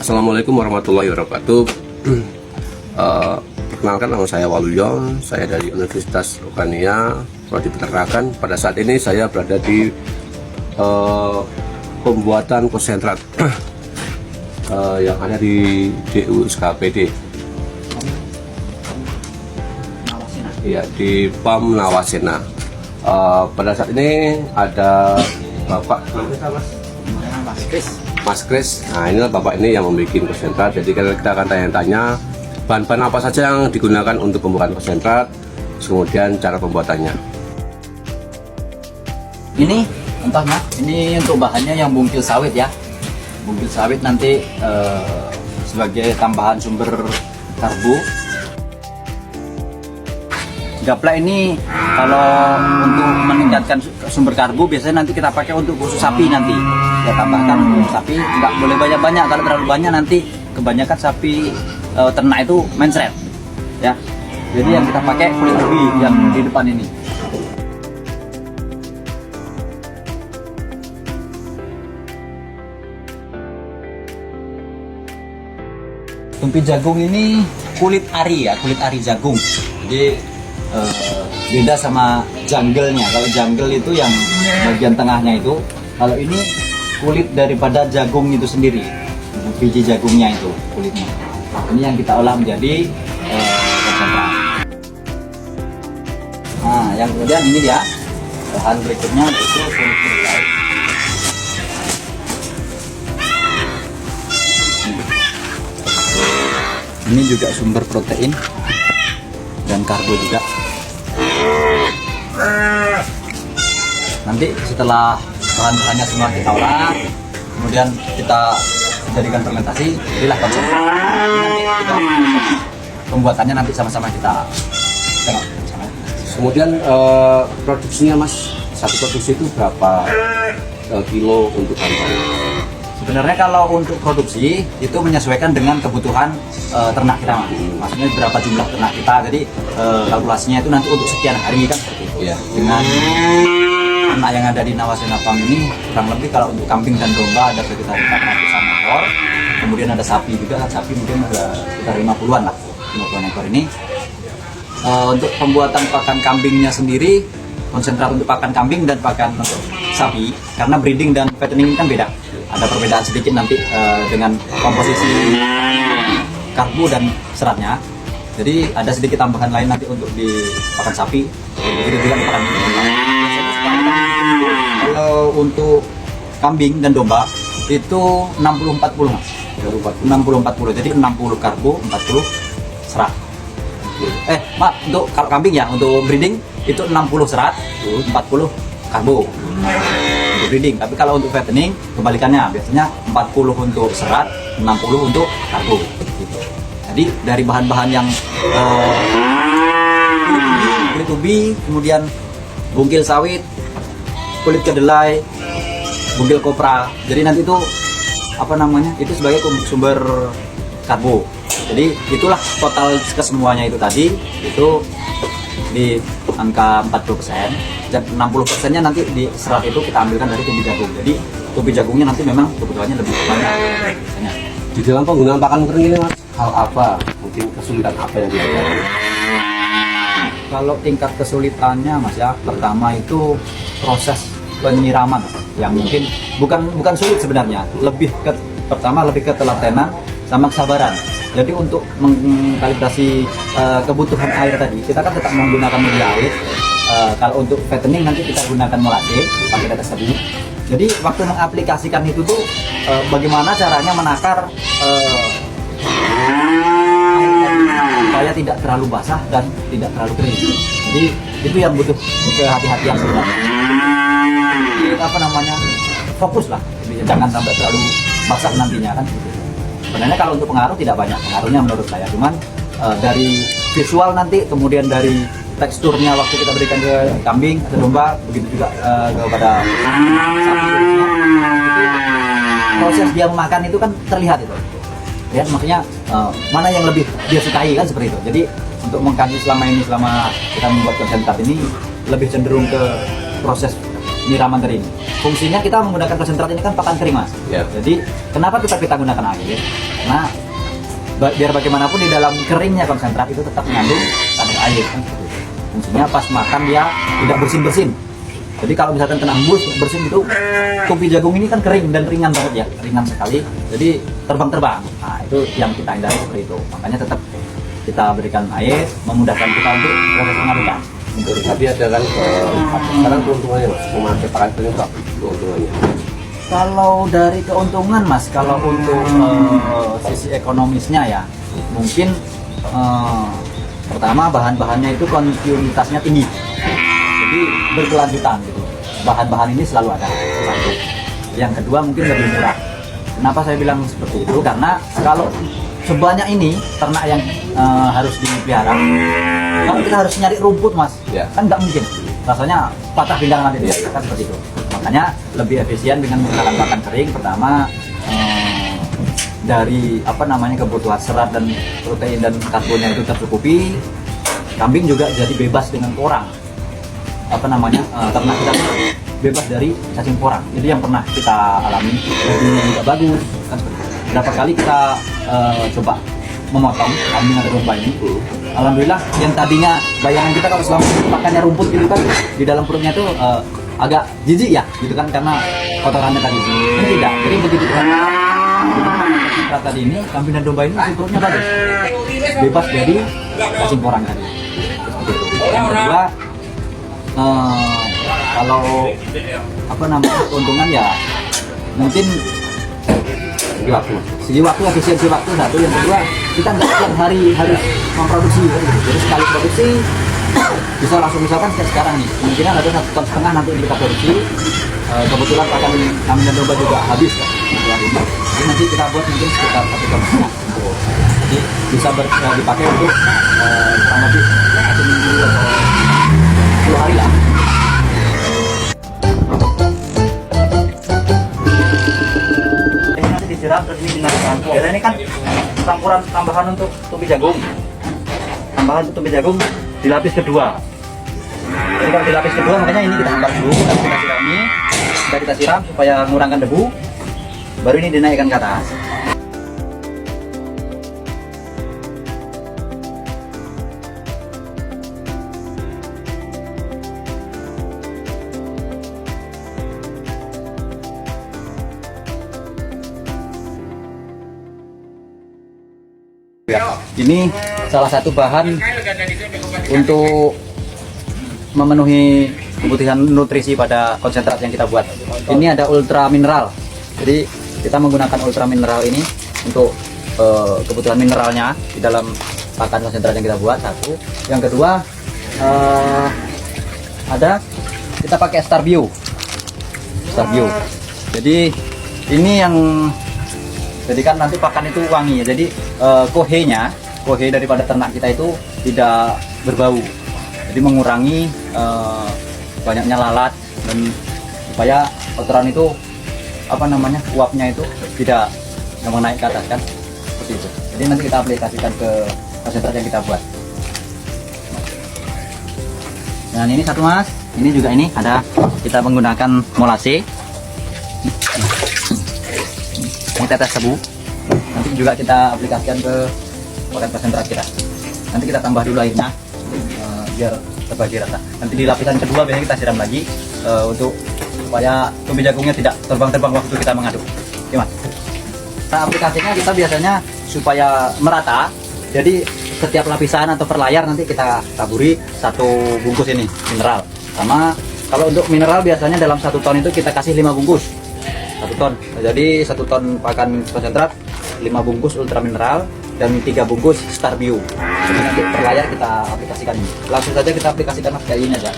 Assalamualaikum warahmatullahi wabarakatuh. Perkenalkan, nama saya Waluyo, saya dari Universitas Rukania, Prodi Peternakan. Pada saat ini saya berada di pembuatan konsentrat yang ada di DUSKPD. Ya, di PAM Nawasena. Pada saat ini ada Bapak Mas Kris. Nah, inilah Bapak ini yang membuat konsentrat. Jadi kita akan tanya-tanya bahan-bahan apa saja yang digunakan untuk pembuatan konsentrat, kemudian cara pembuatannya. Ini contohnya, ini untuk bahannya yang bungkil sawit ya. Bungkil sawit nanti sebagai tambahan sumber karbo. Gaplek ini kalau untuk meningkatkan sumber karbo biasanya nanti kita pakai untuk khusus sapi nanti. Ya tambahkan sapi, nggak boleh banyak-banyak. Kalau terlalu banyak nanti kebanyakan sapi ternak itu mencret. Ya. Jadi yang kita pakai kulit ubi yang di depan ini. Tumpi jagung ini kulit ari ya, kulit ari jagung. Jadi beda sama jungle-nya. Kalau jungle itu yang bagian tengahnya itu, kalau ini kulit daripada jagung itu sendiri, biji jagungnya itu kulitnya. Ini yang kita olah menjadi konsentrat. Nah, yang kemudian ini dia bahan berikutnya yaitu kulit kedelai. Ini juga sumber protein dan karbo juga. Nanti setelah bahan-bahannya semua kita olah, kemudian kita jadikan fermentasi, inilah konsentrat. Pembuatannya nanti sama-sama kita tengok. Kemudian produksinya Mas, satu produksi itu berapa kilo untuk bahan-bahan? Sebenarnya kalau untuk produksi itu menyesuaikan dengan kebutuhan ternak kita, Mas. Maksudnya berapa jumlah ternak kita, jadi kalkulasinya itu nanti untuk sekian hari kan seperti itu. Ya. Dengan ternak yang ada di Nawasena Farm ini kurang lebih kalau untuk kambing dan domba ada sekitar 400-an ekor, kemudian ada sapi juga, sapi mungkin ada sekitar 50-an lah, 50-an ekor ini. Untuk pembuatan pakan kambingnya sendiri, konsentrat untuk pakan kambing dan pakan untuk sapi, karena breeding dan fattening kan beda. Ada perbedaan sedikit nanti dengan komposisi karbo dan seratnya. Jadi ada sedikit tambahan lain nanti untuk di pakan sapi, begitu juga di pakan domba. Kalau untuk kambing dan domba itu 60-40 Mas. 60-40. Jadi 60 karbo, 40 serat. Maaf, untuk kalau kambing ya, untuk breeding itu 60 serat, 40 karbo. Untuk breeding, tapi kalau untuk fattening kebalikannya, biasanya 40 untuk serat, 60 untuk karbo gitu. Jadi dari bahan-bahan yang kulit ubi, kemudian bungkil sawit, kulit kedelai, bungkil kopra, jadi nanti itu apa namanya, itu sebagai sumber karbo. Jadi itulah total kesemuanya itu tadi, itu di angka 40%. Dan 60%-nya nanti di serat itu kita ambilkan dari tumpi jagung. Jadi tumpi jagungnya nanti memang kebutuhannya lebih banyak. Di dalam penggunaan pakan kering ini Mas, hal apa, mungkin kesulitan apa yang dihadapi? Kalau tingkat kesulitannya Mas ya, pertama itu proses penyiraman yang mungkin bukan sulit sebenarnya, pertama lebih ketelatenan sama kesabaran. Jadi untuk mengkalibrasi kebutuhan air tadi, kita kan tetap menggunakan media air. Kalau untuk fattening nanti kita gunakan molase pakai tetes tebu. Jadi waktu mengaplikasikan itu tuh bagaimana caranya menakar air supaya tidak terlalu basah dan tidak terlalu kering. Jadi itu yang butuh kehati-hatian sebenarnya. Jadi, apa namanya, fokus lah, jangan sampai terlalu basah nantinya kan. Sebenarnya kalau untuk pengaruh tidak banyak pengaruhnya menurut saya, cuman dari visual nanti, kemudian dari teksturnya waktu kita berikan ke kambing atau domba, begitu juga kepada sapi. Proses dia memakan itu kan terlihat itu, ya maksudnya mana yang lebih dia sukai kan seperti itu. Jadi untuk mengkaji selama kita membuat konsentrat ini lebih cenderung ke proses penyiraman tadi ini. Fungsinya kita menggunakan konsentrat ini kan pakan kering, Mas. Yeah. Jadi kenapa kita gunakan air? biar bagaimanapun di dalam keringnya konsentrat itu tetap mengandung kadar air kan seperti itu. Fungsinya pas makan dia tidak bersin-bersin. Jadi kalau misalkan kena hembus bersin itu, topi jagung ini kan kering dan ringan banget ya, ringan sekali. Jadi terbang-terbang. Nah itu yang kita hindari seperti itu. Makanya tetap kita berikan air, memudahkan kita untuk proses pengadukan. Tapi ada kan sekarang keuntungannya Mas, memakai pakan kering itu apa keuntungannya? Kalau dari keuntungan Mas, kalau untuk sisi ekonomisnya ya, mungkin pertama bahan-bahannya itu kontinuitasnya tinggi. Jadi berkelanjutan gitu. Bahan-bahan ini selalu ada. Satu. Yang kedua mungkin lebih murah. Kenapa saya bilang seperti itu? Karena kalau sebanyak ini ternak yang harus dipelihara, kalau kita harus nyari rumput Mas, Ya. kan nggak mungkin. Rasanya patah pinggang nanti dia, kan seperti itu. Makanya lebih efisien dengan menggunakan pakan kering. Pertama dari kebutuhan serat dan protein dan karbonnya itu tercukupi. Kambing juga jadi bebas dengan porang. Ternak kita bebas dari cacing porang. Jadi yang pernah kita alami dulunya tidak bagus kan seperti itu. Berapa kali kita coba memotong kambing atau domba ini, alhamdulillah yang tadinya bayangan kita kalau selama makannya rumput gitu kan di dalam perutnya itu agak jijik ya gitu kan karena kotorannya tadi. Ini tidak. Jadi begitu kita tadi ini kambing dan domba ini perutnya bagus, bebas dari cacing porang tadi. Seperti itu. Yang kedua kalau keuntungan ya mungkin segi waktu efisiensi waktu satu. Yang kedua kita nggak setiap hari harus memproduksi gitu. Jadi sekali produksi bisa langsung, misalkan sekarang nih kemungkinan ada 1,5 ton nanti kita produksi, kebetulan pakan kambing dan domba juga habis kan jadi nanti kita buat mungkin sekitar 1,5 ton. Jadi bisa dipakai untuk kurang lebih 1 minggu atau 10 hari lah. Ini nanti disiram terus ini dinaikkan. Biasanya ini kan campuran tambahan untuk tumis jagung. Tambahan untuk tumis jagung di lapis kedua. Jadi kalau di lapis kedua makanya ini kita angkat dulu, lalu kita sirami, kita siram supaya mengurangkan debu. Baru ini dinaikkan ke atas. Ini salah satu bahan untuk memenuhi kebutuhan nutrisi pada konsentrat yang kita buat. Ini ada ultra mineral. Jadi kita menggunakan ultra mineral ini untuk kebutuhan mineralnya di dalam pakan konsentrat yang kita buat. Satu. Yang kedua kita pakai Star Bio. Jadi ini yang jadikan nanti pakan itu wangi. Jadi kohe daripada ternak kita itu tidak berbau. Jadi mengurangi banyaknya lalat dan supaya kotoran itu uapnya itu tidak naik ke atas kan seperti itu. Jadi nanti kita aplikasikan ke konsentrat yang kita buat. Dan ini satu Mas, ini juga ini ada kita menggunakan molase. Ini tetes tebu. Nanti juga kita aplikasikan ke pakan konsentrat kita. Nanti kita tambah dulu airnya biar terbagi rata. Nanti di lapisan kedua biasanya kita siram lagi untuk supaya tumis jagungnya tidak terbang-terbang waktu kita mengaduk. Oke Mas. Nah, aplikasinya kita biasanya supaya merata. Jadi setiap lapisan atau per layar nanti kita taburi 1 bungkus ini mineral. Sama kalau untuk mineral biasanya dalam 1 ton itu kita kasih 5 bungkus. 1 ton. Jadi 1 ton pakan konsentrat 5 bungkus ultra mineral dan 3 bungkus Star Bio. Jadi nanti per layar kita aplikasikan ini. Langsung saja kita aplikasikan Mas kayak ini aja.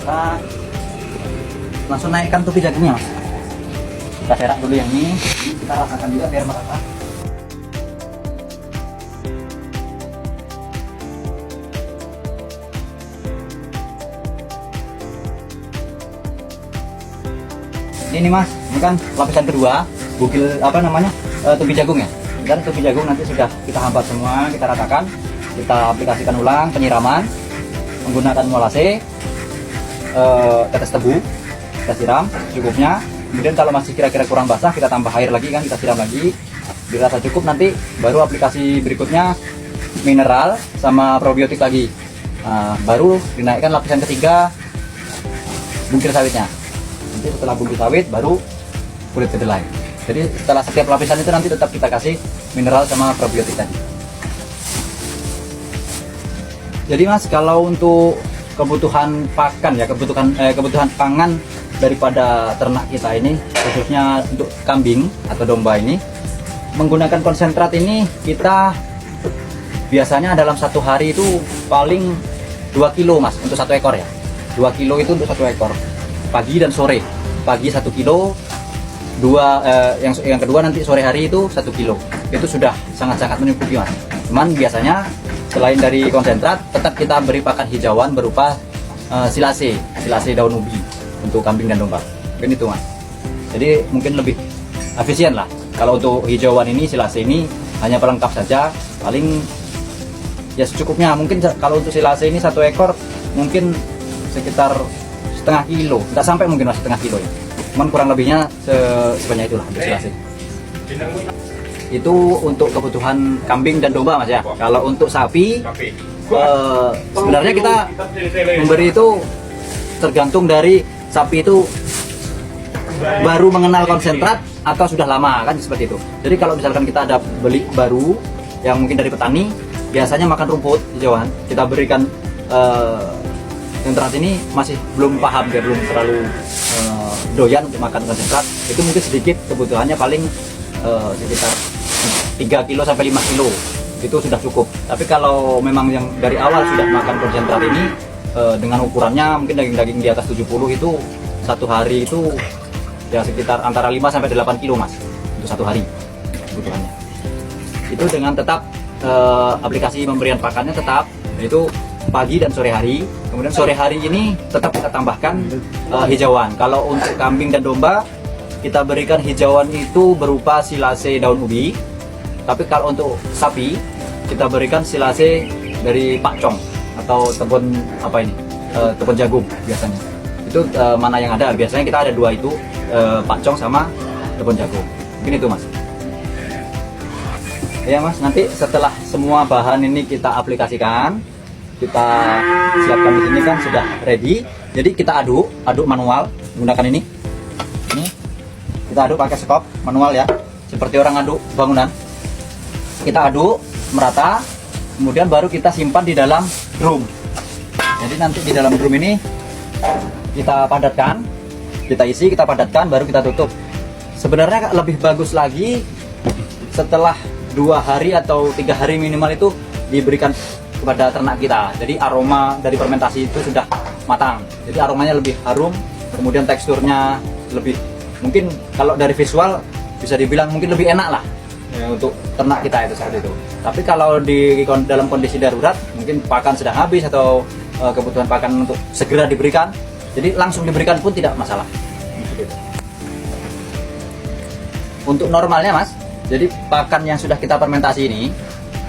Kita langsung naikkan tumis jagungnya Mas. Kita serak dulu yang ini, kita rasakan juga biar merata. ini mas, ini kan lapisan kedua, bugil apa namanya, tubi jagung ya. Dan tubi jagung nanti sudah kita hambat semua, kita ratakan, kita aplikasikan ulang penyiraman menggunakan molase, tetes tebu, kita siram cukupnya. Kemudian kalau masih kira-kira kurang basah, kita tambah air lagi kan, kita siram lagi. Dirasa cukup nanti baru aplikasi berikutnya mineral sama probiotik lagi. Baru dinaikkan lapisan ketiga, bungkil sawitnya. Nanti setelah bungkil sawit baru kulit kedelai. Jadi setelah setiap lapisan itu nanti tetap kita kasih mineral sama probiotik tadi. Jadi mas, kalau untuk kebutuhan pakan ya, kebutuhan pangan daripada ternak kita ini, khususnya untuk kambing atau domba ini, menggunakan konsentrat ini kita biasanya dalam satu hari itu paling 2 kilo mas untuk 1 ekor ya. 2 kilo itu untuk 1 ekor, pagi dan sore. Pagi 1 kilo, yang kedua nanti sore hari itu 1 kilo. Itu sudah sangat-sangat mencukupi mas. Cuman biasanya selain dari konsentrat, tetap kita beri pakan hijauan berupa silase daun ubi untuk kambing dan domba. Mungkin itu mas. Jadi mungkin lebih efisien lah. Kalau untuk hijauan ini, silase ini hanya pelengkap saja, paling ya secukupnya. Mungkin kalau untuk silase ini 1 ekor mungkin sekitar setengah kilo, nggak sampai mungkin mas setengah kilo ya. Cuman kurang lebihnya sebanyak itulah untuk silase. Itu untuk kebutuhan kambing dan domba mas ya. Kalau untuk sapi, sebenarnya kita memberi itu tergantung dari sapi itu baru mengenal konsentrat atau sudah lama kan, seperti itu. Jadi kalau misalkan kita ada beli baru yang mungkin dari petani, biasanya makan rumput hijauan, kita berikan konsentrat ini masih belum paham, dia belum terlalu doyan untuk makan konsentrat, itu mungkin sedikit, kebutuhannya paling sekitar 3 kilo sampai 5 kilo itu sudah cukup. Tapi kalau memang yang dari awal sudah makan konsentrat ini dengan ukurannya mungkin daging-daging di atas 70 itu satu hari itu ya sekitar antara 5 sampai 8 kilo mas untuk satu hari kebutuhannya. Itu dengan tetap aplikasi pemberian pakannya tetap, yaitu pagi dan sore hari. Kemudian sore hari ini tetap kita tambahkan hijauan. Kalau untuk kambing dan domba kita berikan hijauan itu berupa silase daun ubi. Tapi kalau untuk sapi kita berikan silase dari pakcong atau tepung apa ini, tepung jagung biasanya. Itu mana yang ada, biasanya kita ada 2 itu, pakcong sama tepung jagung. Mungkin itu mas. Ya mas, nanti setelah semua bahan ini kita aplikasikan, kita siapkan di sini kan sudah ready. Jadi kita aduk manual menggunakan ini kita aduk pakai sekop manual ya, seperti orang aduk bangunan. Kita aduk merata, kemudian baru kita simpan di dalam drum. Jadi nanti di dalam drum ini kita padatkan, kita isi, kita padatkan, baru kita tutup. Sebenarnya lebih bagus lagi setelah 2 hari atau 3 hari minimal itu diberikan kepada ternak kita. Jadi aroma dari fermentasi itu sudah matang, jadi aromanya lebih harum, kemudian teksturnya lebih, mungkin kalau dari visual bisa dibilang mungkin lebih enak lah ya, untuk ternak kita itu seperti itu. Tapi kalau dalam kondisi darurat, mungkin pakan sedang habis atau kebutuhan pakan untuk segera diberikan, jadi langsung diberikan pun tidak masalah. Untuk normalnya mas, jadi pakan yang sudah kita fermentasi ini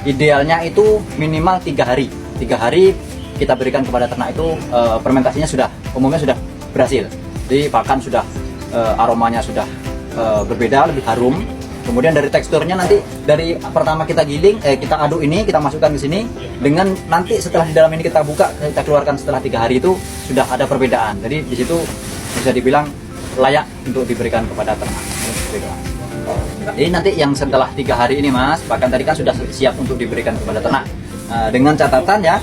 idealnya itu minimal 3 hari. 3 hari kita berikan kepada ternak itu fermentasinya sudah umumnya sudah berhasil. Jadi pakan sudah aromanya sudah berbeda, lebih harum. Kemudian dari teksturnya nanti dari pertama kita giling, kita aduk ini, kita masukkan ke sini, dengan nanti setelah di dalam ini kita buka, kita keluarkan setelah 3 hari itu sudah ada perbedaan. Jadi di situ bisa dibilang layak untuk diberikan kepada ternak. Jadi nanti yang setelah 3 hari ini mas, pakan tadi kan sudah siap untuk diberikan kepada ternak. Dengan catatan ya,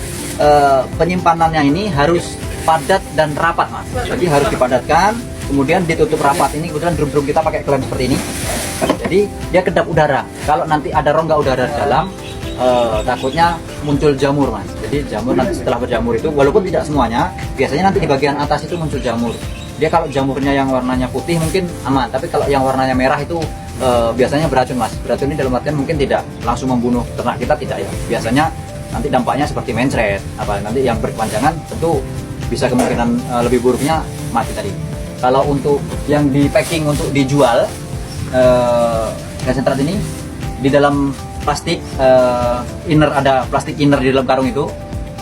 penyimpanannya ini harus padat dan rapat mas. Jadi harus dipadatkan, kemudian ditutup rapat. Ini kebetulan drum-drum kita pakai klem seperti ini. Jadi dia kedap udara. Kalau nanti ada rongga udara di dalam, takutnya muncul jamur mas. Jadi jamur nanti setelah berjamur itu, walaupun tidak semuanya, biasanya nanti di bagian atas itu muncul jamur. Dia kalau jamurnya yang warnanya putih mungkin aman, tapi kalau yang warnanya merah itu biasanya beracun mas. Beracun ini dalam artian mungkin tidak langsung membunuh ternak kita, tidak ya. Biasanya nanti dampaknya seperti mencret, apa nanti yang berkepanjangan tentu bisa kemungkinan lebih buruknya mati tadi. Kalau untuk yang di packing untuk dijual, konsentrat ini di dalam plastik inner, ada plastik inner di dalam karung itu.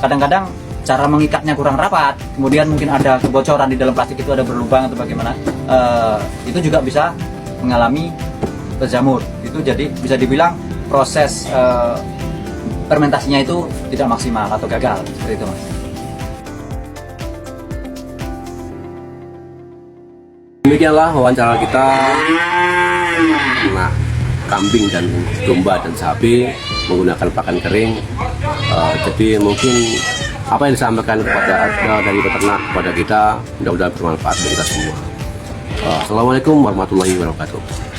Kadang-kadang cara mengikatnya kurang rapat, kemudian mungkin ada kebocoran di dalam plastik itu, ada berlubang atau bagaimana, itu juga bisa mengalami jamur. Itu jadi bisa dibilang proses fermentasinya itu tidak maksimal atau gagal, seperti itu, Mas. Demikianlah wawancara kita nah kambing dan domba dan sapi menggunakan pakan kering. Jadi mungkin apa yang disampaikan kepada dari peternak kepada kita mudah-mudahan bermanfaat bagi kita semua. Assalamualaikum warahmatullahi wabarakatuh.